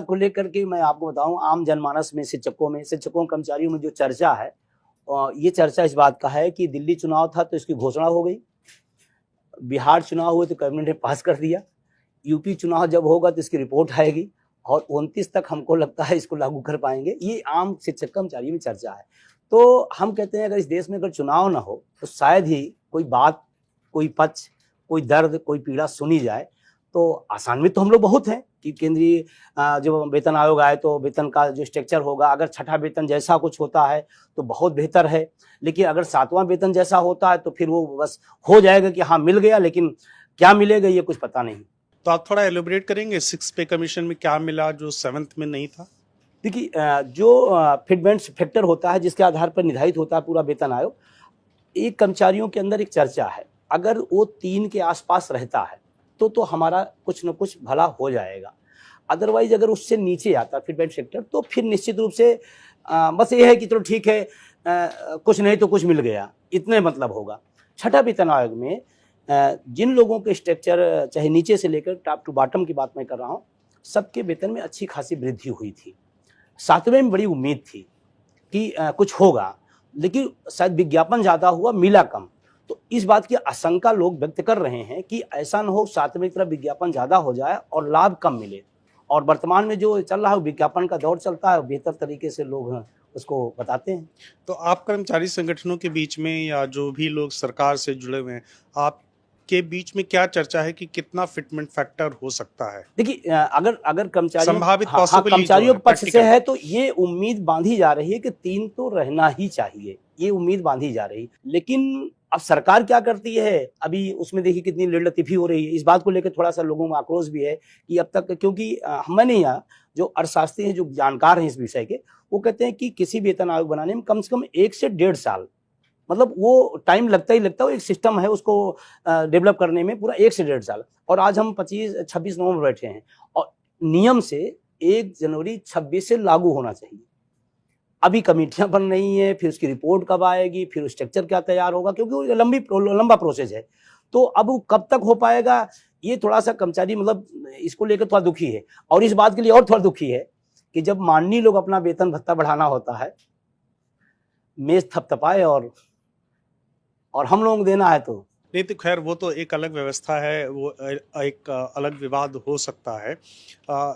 को लेकर के मैं आपको बताऊं, आम जनमानस में, शिक्षकों कर्मचारियों में जो चर्चा है, ये चर्चा इस बात का है कि दिल्ली चुनाव था तो इसकी घोषणा हो गई, बिहार चुनाव हुए तो कैबिनेट ने पास कर दिया, यूपी चुनाव जब होगा तो इसकी रिपोर्ट आएगी और 29 तक हमको लगता है इसको लागू कर पाएंगे। ये आम शिक्षक कर्मचारियों में चर्चा है। तो हम कहते हैं अगर इस देश में अगर चुनाव ना हो तो शायद ही कोई बात, कोई पक्ष, कोई दर्द, कोई पीड़ा सुनी जाए। तो आसान्वित तो हम लोग बहुत हैं कि केंद्रीय जो वेतन आयोग आए तो वेतन का जो स्ट्रक्चर होगा, अगर छठा वेतन जैसा कुछ होता है तो बहुत बेहतर है, लेकिन अगर सातवां वेतन जैसा होता है तो फिर वो बस हो जाएगा कि हाँ मिल गया, लेकिन क्या मिलेगा ये कुछ पता नहीं। तो आप थोड़ा एलिब्रेट करेंगे, 6 पे कमीशन में क्या मिला जो 7th में नहीं था? देखिए, जो फिटमेंट्स फैक्टर होता है जिसके आधार पर निर्धारित होता है पूरा वेतन आयोग, एक कर्मचारियों के अंदर एक चर्चा है, अगर वो 3 के आसपास रहता है तो हमारा कुछ न कुछ भला हो जाएगा। अदरवाइज अगर उससे नीचे आता है फिटमेंट फैक्टर तो फिर निश्चित रूप से बस ये है कि चलो ठीक है, कुछ नहीं तो कुछ मिल गया, इतने मतलब होगा। छठा वेतन आयोग में जिन लोगों के स्ट्रक्चर चाहे नीचे से लेकर टॉप टू बॉटम की बात मैं कर रहा हूँ, सबके वेतन में अच्छी खासी वृद्धि हुई थी। 7वें में बड़ी उम्मीद थी कि कुछ होगा, लेकिन शायद विज्ञापन ज़्यादा हुआ, मिला कम। तो इस बात की आशंका लोग व्यक्त कर रहे हैं कि ऐसा न हो 7वें की तरफ विज्ञापन ज़्यादा हो जाए और लाभ कम मिले। और वर्तमान में जो चल रहा है विज्ञापन का दौर चलता है, बेहतर तरीके से लोग उसको बताते हैं। तो आप कर्मचारी संगठनों के बीच में या जो भी लोग सरकार से जुड़े हुए हैं, आपके बीच में क्या चर्चा है कि कितना फिटमेंट फैक्टर हो सकता है? देखिए, अगर संभावित कर्मचारियों के पक्ष से है तो ये उम्मीद बांधी जा रही है कि 3 तो रहना ही चाहिए, ये उम्मीद बांधी जा रही। लेकिन अब सरकार क्या करती है, अभी उसमें देखिए कितनी लेटलतीफी हो रही है। इस बात को लेकर थोड़ा सा लोगों में आक्रोश भी है कि अब तक, क्योंकि मैं नहीं, जो अर्थशास्त्री हैं, जो जानकार हैं इस विषय के, वो कहते हैं कि किसी वेतन आयोग बनाने में कम से कम 1 से 1.5 साल, मतलब वो टाइम लगता ही लगता है। एक सिस्टम है उसको डेवलप करने में पूरा 1 से 1.5 साल। और आज हम 26 नवंबर बैठे हैं और नियम से 1 जनवरी 26 से लागू होना चाहिए। अभी कमेटियां बन रही हैं, फिर उसकी रिपोर्ट कब आएगी, फिर स्ट्रक्चर क्या तैयार होगा, क्योंकि वो लंबा प्रोसेस है। तो अब वो कब तक हो पाएगा, ये थोड़ा सा कर्मचारी मतलब इसको लेकर थोड़ा दुखी है। और इस बात के लिए और थोड़ा दुखी है कि जब माननीय लोग अपना वेतन भत्ता बढ़ाना होता है, मेज थपथपाए और हम लोगों को देना है तो नहीं, तो खैर वो तो एक अलग व्यवस्था है, वो एक अलग विवाद हो सकता है।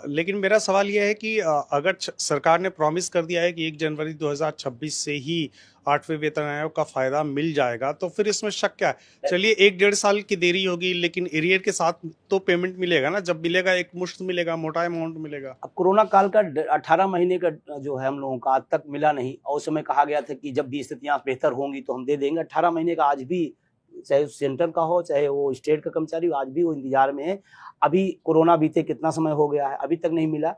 लेकिन मेरा सवाल यह है कि अगर सरकार ने प्रॉमिस कर दिया है कि 1 जनवरी 2026 से ही 8वें वेतन आयोग का फायदा मिल जाएगा, तो फिर इसमें शक क्या है? चलिए 1-1.5 साल की देरी होगी, लेकिन एरियर के साथ तो पेमेंट मिलेगा ना, जब मिलेगा एक मुश्त मिलेगा, मोटा अमाउंट मिलेगा। अब कोरोना काल का 18 महीने का जो है हम लोगों का आज तक मिला नहीं, और उस समय कहा गया था कि जब भी स्थितियां बेहतर होंगी तो हम दे देंगे। 18 महीने का आज भी, चाहे सेंटर का हो चाहे वो स्टेट का कर्मचारी हो, आज भी वो इंतजार में है। अभी कोरोना बीते कितना समय हो गया है, अभी तक नहीं मिला।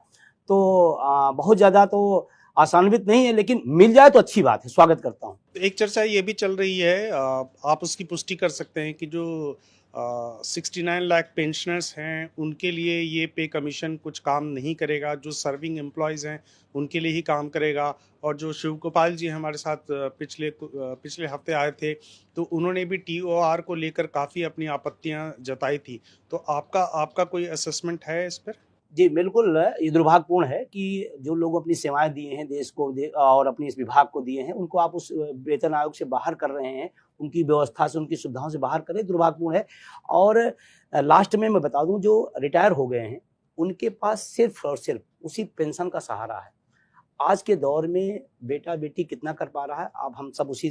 तो बहुत ज्यादा तो आसान्वित नहीं है, लेकिन मिल जाए तो अच्छी बात है, स्वागत करता हूँ। एक चर्चा ये भी चल रही है, आप उसकी पुष्टि कर सकते हैं कि जो 69 लाख पेंशनर्स हैं उनके लिए ये पे कमीशन कुछ काम नहीं करेगा, जो सर्विंग एम्प्लॉयज़ हैं उनके लिए ही काम करेगा। और जो शिव गोपाल जी हमारे साथ पिछले हफ्ते आए थे, तो उन्होंने भी TOR को लेकर काफ़ी अपनी आपत्तियां जताई थी। तो आपका कोई असेसमेंट है इस पर? जी बिल्कुल, ये दुर्भाग्यपूर्ण है कि जो लोग अपनी सेवाएं दिए हैं देश को और अपने इस विभाग को दिए हैं, उनको आप उस वेतन आयोग से बाहर कर रहे हैं, उनकी व्यवस्था से, उनकी सुविधाओं से बाहर करें, दुर्भाग्यपूर्ण है। और लास्ट में मैं बता दूं, जो रिटायर हो गए हैं उनके पास सिर्फ और सिर्फ उसी पेंशन का सहारा है। आज के दौर में बेटा बेटी कितना कर पा रहा है, अब हम सब उसी